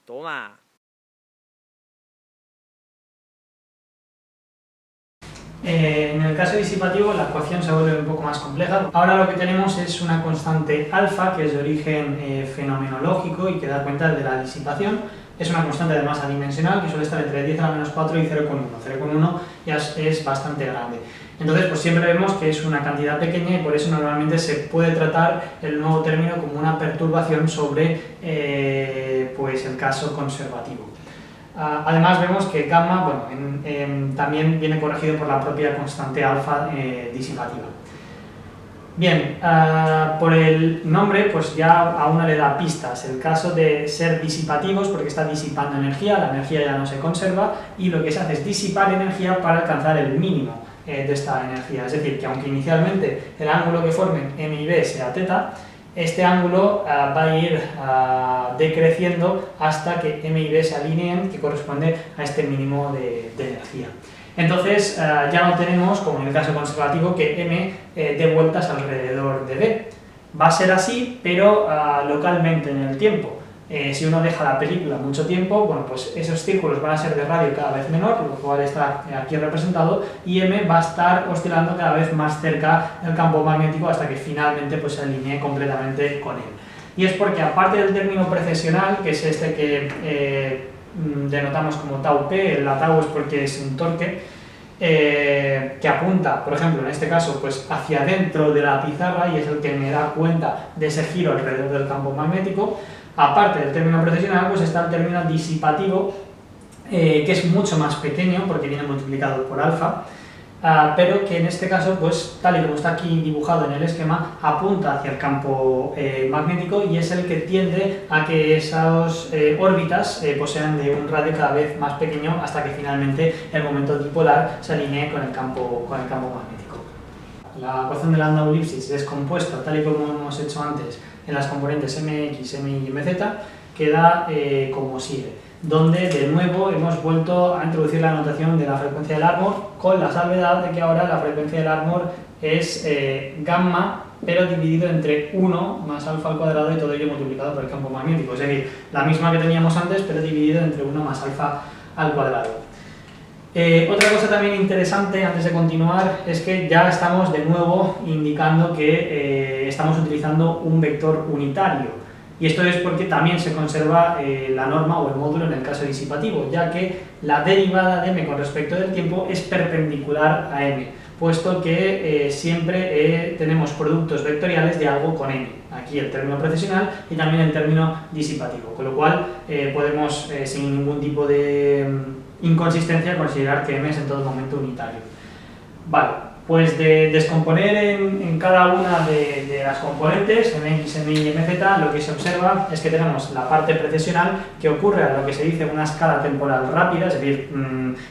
Toma. En el caso disipativo la ecuación se vuelve un poco más compleja. Ahora lo que tenemos es una constante alfa que es de origen fenomenológico y que da cuenta de la disipación. Es una constante de masa adimensional que suele estar entre 10 a la menos 4 y 0,1. 0,1 ya es bastante grande. Entonces pues siempre vemos que es una cantidad pequeña y por eso normalmente se puede tratar el nuevo término como una perturbación sobre pues el caso conservativo. Además vemos que gamma también viene corregido por la propia constante alfa disipativa. Bien, por el nombre pues ya a uno le da pistas, el caso de ser disipativos porque está disipando energía, la energía ya no se conserva y lo que se hace es disipar energía para alcanzar el mínimo de esta energía, es decir, que aunque inicialmente el ángulo que formen m y b sea θ, este ángulo va a ir decreciendo hasta que m y b se alineen, que corresponde a este mínimo de energía. Entonces ya no tenemos, como en el caso conservativo, que m dé vueltas alrededor de b. Va a ser así, pero localmente en el tiempo. Si uno deja la película mucho tiempo, bueno, pues esos círculos van a ser de radio cada vez menor, lo cual está aquí representado, y m va a estar oscilando cada vez más cerca del campo magnético hasta que finalmente pues, se alinee completamente con él. Y es porque aparte del término precesional, que es este que denotamos como tau p, la tau es porque es un torque, que apunta, por ejemplo, en este caso, pues hacia dentro de la pizarra y es el que me da cuenta de ese giro alrededor del campo magnético. Aparte del término precesional, pues está el término disipativo, que es mucho más pequeño porque viene multiplicado por alfa, pero que en este caso, pues tal y como está aquí dibujado en el esquema, apunta hacia el campo magnético y es el que tiende a que esas órbitas pues sean de un radio cada vez más pequeño hasta que finalmente el momento dipolar se alinee con el campo magnético. La ecuación de Landau-Lipschitz descompuesta, tal y como hemos hecho antes, en las componentes mx, mi y mz, queda como sigue, donde de nuevo hemos vuelto a introducir la notación de la frecuencia del Larmor, con la salvedad de que ahora la frecuencia del Larmor es gamma, pero dividido entre 1 más alfa al cuadrado y todo ello multiplicado por el campo magnético, es decir, la misma que teníamos antes, pero dividido entre 1 más alfa al cuadrado. Otra cosa también interesante antes de continuar es que ya estamos de nuevo indicando que estamos utilizando un vector unitario y esto es porque también se conserva la norma o el módulo en el caso disipativo, ya que la derivada de m con respecto del tiempo es perpendicular a m, puesto que siempre tenemos productos vectoriales de algo con m, aquí el término precesional y también el término disipativo, con lo cual podemos sin ningún tipo de inconsistencia considerar que m es en todo momento unitario. Vale, pues de descomponer en cada una de las componentes, mx, mi y mz, lo que se observa es que tenemos la parte precesional que ocurre a lo que se dice una escala temporal rápida, es decir,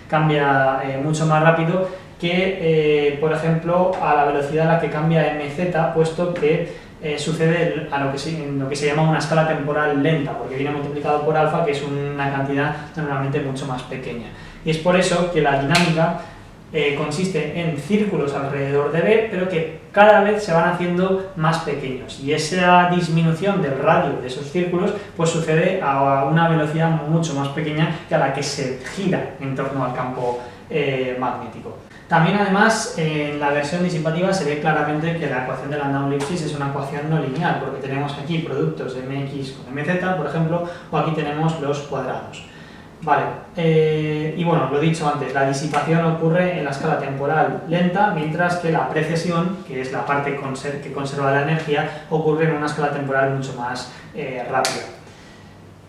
cambia mucho más rápido que, por ejemplo, a la velocidad a la que cambia mz, puesto que sucede en lo que se llama una escala temporal lenta, porque viene multiplicado por alfa, que es una cantidad normalmente mucho más pequeña. Y es por eso que la dinámica consiste en círculos alrededor de B, pero que cada vez se van haciendo más pequeños. Y esa disminución del radio de esos círculos pues sucede a una velocidad mucho más pequeña que a la que se gira en torno al campo magnético. También además en la versión disipativa se ve claramente que la ecuación de Landau-Lipschitz es una ecuación no lineal, porque tenemos aquí productos de mx con mz, por ejemplo, o aquí tenemos los cuadrados. Vale, y bueno, lo he dicho antes, la disipación ocurre en la escala temporal lenta, mientras que la precesión, que es la parte que conserva la energía, ocurre en una escala temporal mucho más rápida.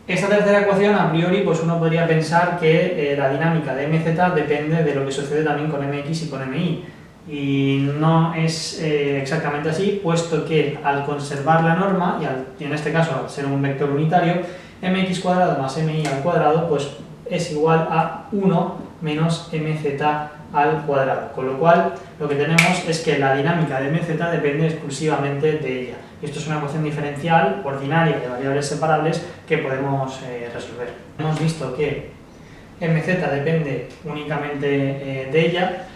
Esta tercera ecuación, a priori, pues uno podría pensar que la dinámica de mz depende de lo que sucede también con mx y con mi. Y no es exactamente así, puesto que al conservar la norma, y en este caso al ser un vector unitario, mx cuadrado más mi al cuadrado pues es igual a 1 menos mz al cuadrado, con lo cual lo que tenemos es que la dinámica de mz depende exclusivamente de ella. Esto es una ecuación diferencial ordinaria de variables separables que podemos resolver. Hemos visto que mz depende únicamente de ella,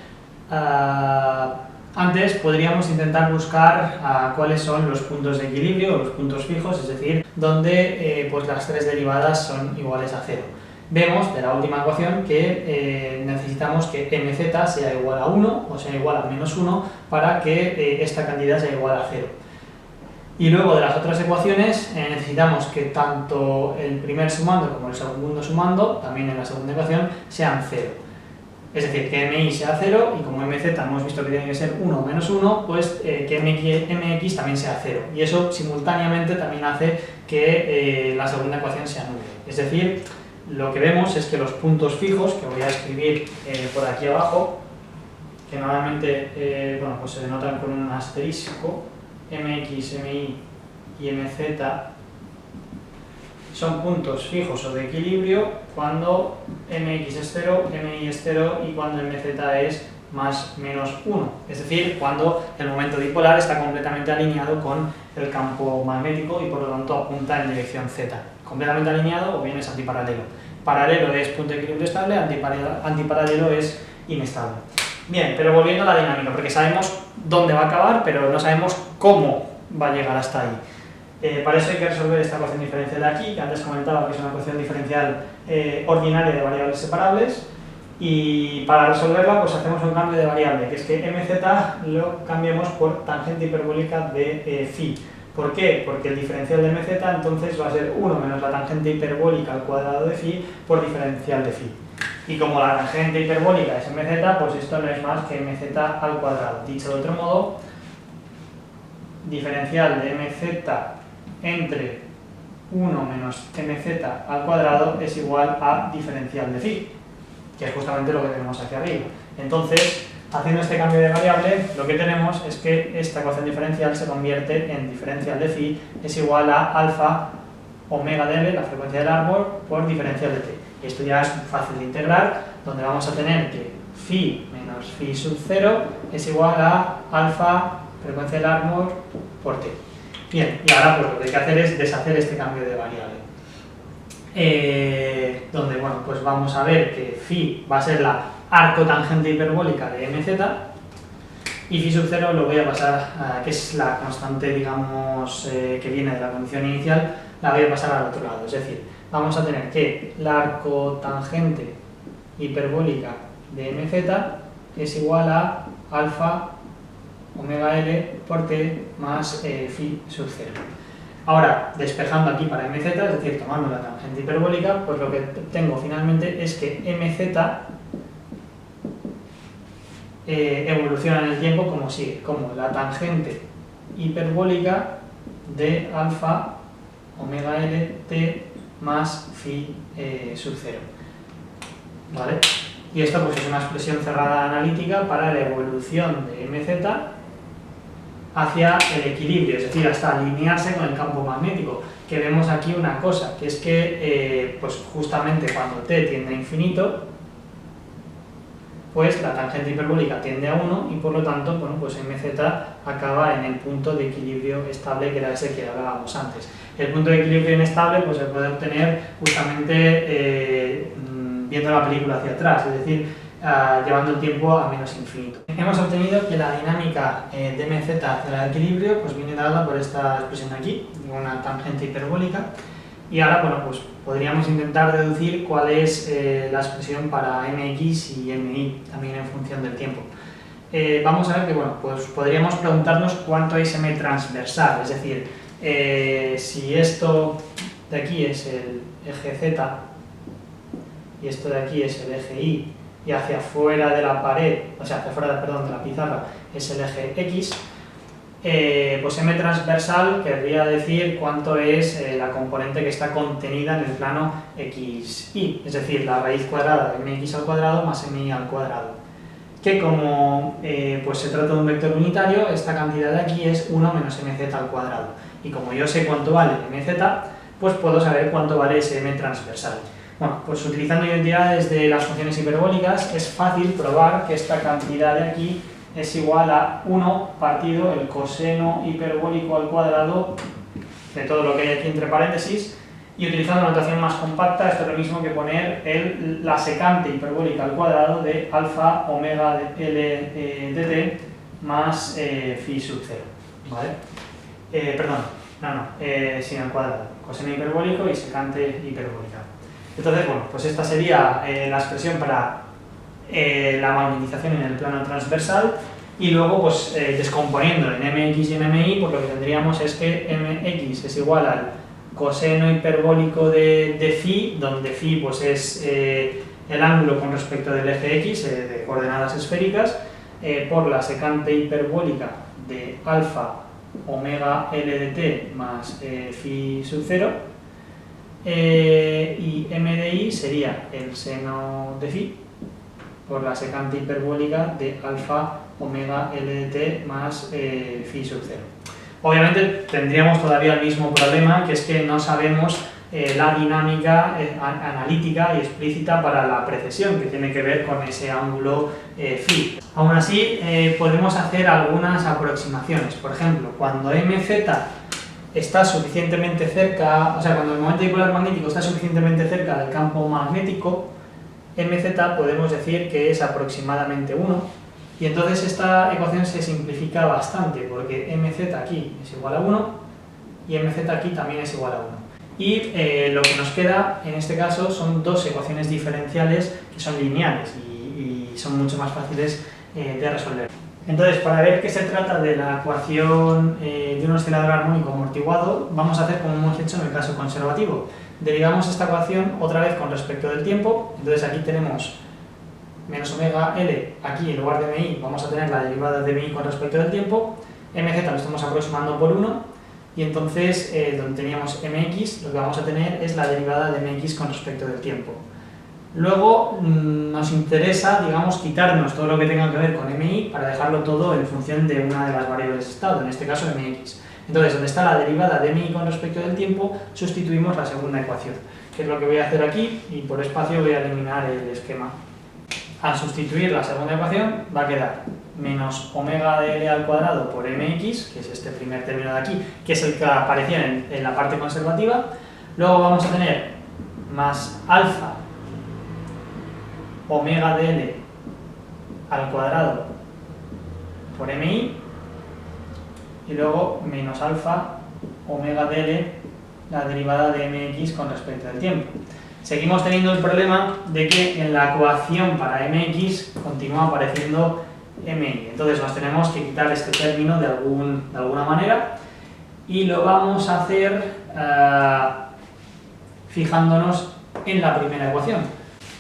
Antes podríamos intentar buscar cuáles son los puntos de equilibrio o los puntos fijos, es decir, donde pues las tres derivadas son iguales a 0. Vemos de la última ecuación que necesitamos que mz sea igual a 1 o sea igual a menos 1 para que esta cantidad sea igual a 0. Y luego de las otras ecuaciones necesitamos que tanto el primer sumando como el segundo sumando, también en la segunda ecuación, sean 0. Es decir, que mi sea 0 y como mz hemos visto que tiene que ser 1 o menos 1, pues que mx también sea 0. Y eso simultáneamente también hace que la segunda ecuación sea nula. Es decir, lo que vemos es que los puntos fijos, que voy a escribir por aquí abajo, que normalmente bueno, pues se denotan con un asterisco, mx, mi y mz, son puntos fijos o de equilibrio cuando mx es 0, mi es 0 y cuando mz es más menos 1. Es decir, cuando el momento dipolar está completamente alineado con el campo magnético y por lo tanto apunta en dirección z. Completamente alineado o bien es antiparalelo. Paralelo es punto de equilibrio estable, antiparalelo es inestable. Bien, pero volviendo a la dinámica, porque sabemos dónde va a acabar, pero no sabemos cómo va a llegar hasta ahí. Para eso hay que resolver esta ecuación diferencial de aquí, que antes comentaba que es una ecuación diferencial ordinaria de variables separables, y para resolverla pues hacemos un cambio de variable, que es que mz lo cambiemos por tangente hiperbólica de phi. ¿Por qué? Porque el diferencial de mz entonces va a ser 1 menos la tangente hiperbólica al cuadrado de phi por diferencial de phi. Y como la tangente hiperbólica es mz, pues esto no es más que mz al cuadrado. Dicho de otro modo, diferencial de mz entre 1 menos mz al cuadrado es igual a diferencial de phi, que es justamente lo que tenemos aquí arriba. Entonces, haciendo este cambio de variable, lo que tenemos es que esta ecuación diferencial se convierte en diferencial de phi es igual a alfa omega de L, la frecuencia del árbol, por diferencial de t. Y esto ya es fácil de integrar, donde vamos a tener que phi menos phi sub 0 es igual a alfa frecuencia del árbol por t. Bien, y ahora pues lo que hay que hacer es deshacer este cambio de variable. Donde, bueno, pues vamos a ver que phi va a ser la arcotangente hiperbólica de mz y phi sub 0 lo voy a pasar, que es la constante, digamos, que viene de la condición inicial, la voy a pasar al otro lado. Es decir, vamos a tener que la arcotangente hiperbólica de mz es igual a alfa omega L por t más phi sub 0. Ahora, despejando aquí para mz, es decir, tomando la tangente hiperbólica, pues lo que tengo finalmente es que mz evoluciona en el tiempo como sigue, como la tangente hiperbólica de alfa omega L t más phi sub 0. ¿Vale? Y esto pues es una expresión cerrada analítica para la evolución de mz hacia el equilibrio, es decir, hasta alinearse con el campo magnético. Que vemos aquí una cosa, que es que pues justamente cuando t tiende a infinito, pues la tangente hiperbólica tiende a 1 y por lo tanto, bueno, pues mz acaba en el punto de equilibrio estable, que era ese que hablábamos antes. El punto de equilibrio inestable pues se puede obtener justamente viendo la película hacia atrás, es decir, llevando el tiempo a menos infinito. Hemos obtenido que la dinámica de mz hacia el equilibrio pues viene dada por esta expresión de aquí, una tangente hiperbólica, y ahora, bueno, pues podríamos intentar deducir cuál es la expresión para mx y mi, también en función del tiempo. Vamos a ver que, bueno, pues podríamos preguntarnos cuánto es m transversal, es decir, si esto de aquí es el eje z y esto de aquí es el eje y hacia afuera de la pared, o sea, hacia afuera, perdón, de la pizarra es el eje x, pues m transversal querría decir cuánto es la componente que está contenida en el plano xy, es decir, la raíz cuadrada de mx al cuadrado más mi al cuadrado. Que como pues se trata de un vector unitario, esta cantidad de aquí es 1 menos mz al cuadrado. Y como yo sé cuánto vale mz, pues puedo saber cuánto vale ese m transversal. Bueno, pues utilizando identidades de las funciones hiperbólicas es fácil probar que esta cantidad de aquí es igual a 1 partido el coseno hiperbólico al cuadrado de todo lo que hay aquí entre paréntesis, y utilizando una notación más compacta, esto es lo mismo que poner la secante hiperbólica al cuadrado de alfa omega de L de t más phi sub 0, ¿vale? Sin el cuadrado, coseno hiperbólico y secante hiperbólica. Entonces, bueno, pues esta sería la expresión para la magnetización en el plano transversal, y luego pues descomponiendo en mx y en mi, pues lo que tendríamos es que mx es igual al coseno hiperbólico de phi, donde phi pues es el ángulo con respecto del eje x de coordenadas esféricas, por la secante hiperbólica de alfa omega L de t más phi sub 0, y m de i sería el seno de phi por la secante hiperbólica de alfa omega L de t más phi sub 0. Obviamente tendríamos todavía el mismo problema, que es que no sabemos la dinámica analítica y explícita para la precesión, que tiene que ver con ese ángulo phi. Aún así, podemos hacer algunas aproximaciones. Por ejemplo, cuando mz está suficientemente cerca, o sea, cuando el momento dipolar magnético está suficientemente cerca del campo magnético, mz podemos decir que es aproximadamente 1, y entonces esta ecuación se simplifica bastante, porque mz aquí es igual a 1 y mz aquí también es igual a 1. Y lo que nos queda en este caso son dos ecuaciones diferenciales que son lineales y son mucho más fáciles de resolver. Entonces, para ver qué se trata de la ecuación de un oscilador armónico amortiguado, vamos a hacer como hemos hecho en el caso conservativo. Derivamos esta ecuación otra vez con respecto del tiempo. Entonces aquí tenemos menos omega L, aquí en lugar de mi vamos a tener la derivada de mi con respecto del tiempo, mz lo estamos aproximando por 1, y entonces donde teníamos mx, lo que vamos a tener es la derivada de mx con respecto del tiempo. Luego nos interesa, digamos, quitarnos todo lo que tenga que ver con mi para dejarlo todo en función de una de las variables de estado, en este caso mx. Entonces, donde está la derivada de mi con respecto del tiempo, sustituimos la segunda ecuación, que es lo que voy a hacer aquí, y por espacio voy a eliminar el esquema. Al sustituir la segunda ecuación va a quedar menos omega de L al cuadrado por mx, que es este primer término de aquí, que es el que aparecía en la parte conservativa. Luego vamos a tener más alfa omega de L al cuadrado por mi, y luego menos alfa omega de L, la derivada de mx con respecto al tiempo. Seguimos teniendo el problema de que en la ecuación para mx continúa apareciendo mi, entonces nos tenemos que quitar este término de alguna manera, y lo vamos a hacer fijándonos en la primera ecuación.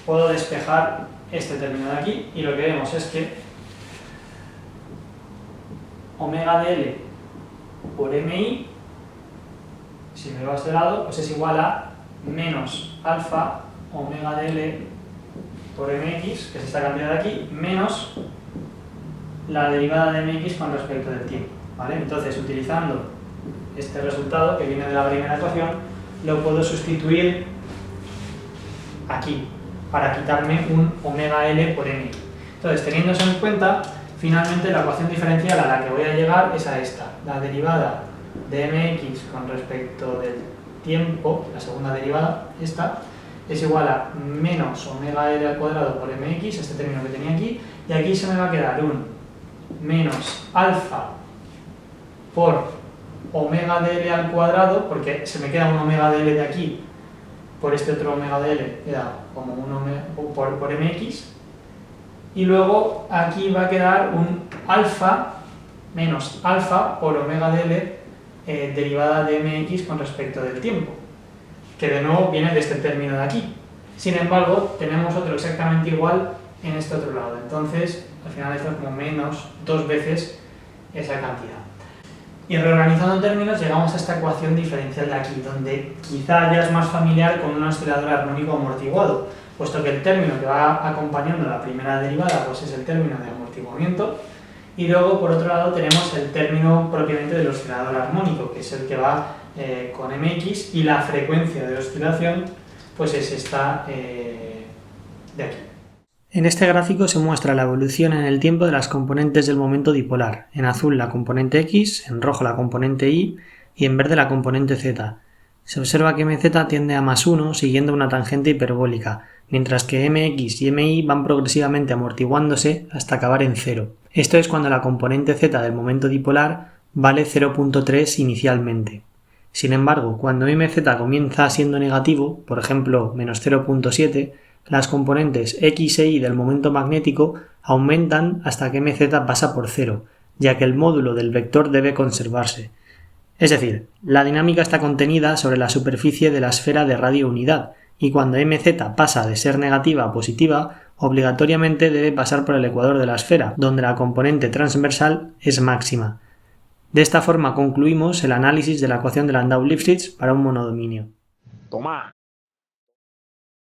Puedo despejar este término de aquí, y lo que vemos es que omega de L por mi, si me va a este lado, pues es igual a menos alfa omega de L por mx, que es esta cantidad de aquí, menos la derivada de mx con respecto del tiempo, ¿vale? Entonces, utilizando este resultado que viene de la primera ecuación, lo puedo sustituir aquí para quitarme un omega L por mi. Entonces, teniendo eso en cuenta, finalmente la ecuación diferencial a la que voy a llegar es a esta, la derivada de mx con respecto del tiempo, la segunda derivada, esta, es igual a menos omega L al cuadrado por mx, este término que tenía aquí, y aquí se me va a quedar un menos alfa por omega de L al cuadrado, porque se me queda un omega de L de aquí, por este otro omega de L, queda como un omega por mx, y luego aquí va a quedar un alfa menos alfa por omega de L derivada de mx con respecto del tiempo, que de nuevo viene de este término de aquí. Sin embargo, tenemos otro exactamente igual en este otro lado, entonces al final esto es como menos 2 veces esa cantidad. Y reorganizando términos llegamos a esta ecuación diferencial de aquí, donde quizá ya es más familiar con un oscilador armónico amortiguado, puesto que el término que va acompañando la primera derivada pues es el término de amortiguamiento, y luego por otro lado tenemos el término propiamente del oscilador armónico, que es el que va con mx, y la frecuencia de oscilación pues es esta de aquí. En este gráfico se muestra la evolución en el tiempo de las componentes del momento dipolar, en azul la componente x, en rojo la componente y en verde la componente z. Se observa que mz tiende a más 1 siguiendo una tangente hiperbólica, mientras que mx y mi van progresivamente amortiguándose hasta acabar en 0. Esto es cuando la componente z del momento dipolar vale 0.3 inicialmente. Sin embargo, cuando mz comienza siendo negativo, por ejemplo menos 0.7, las componentes x e y del momento magnético aumentan hasta que mz pasa por 0, ya que el módulo del vector debe conservarse. Es decir, la dinámica está contenida sobre la superficie de la esfera de radio unidad, y cuando mz pasa de ser negativa a positiva, obligatoriamente debe pasar por el ecuador de la esfera, donde la componente transversal es máxima. De esta forma concluimos el análisis de la ecuación de Landau-Lifshitz para un monodominio. Toma.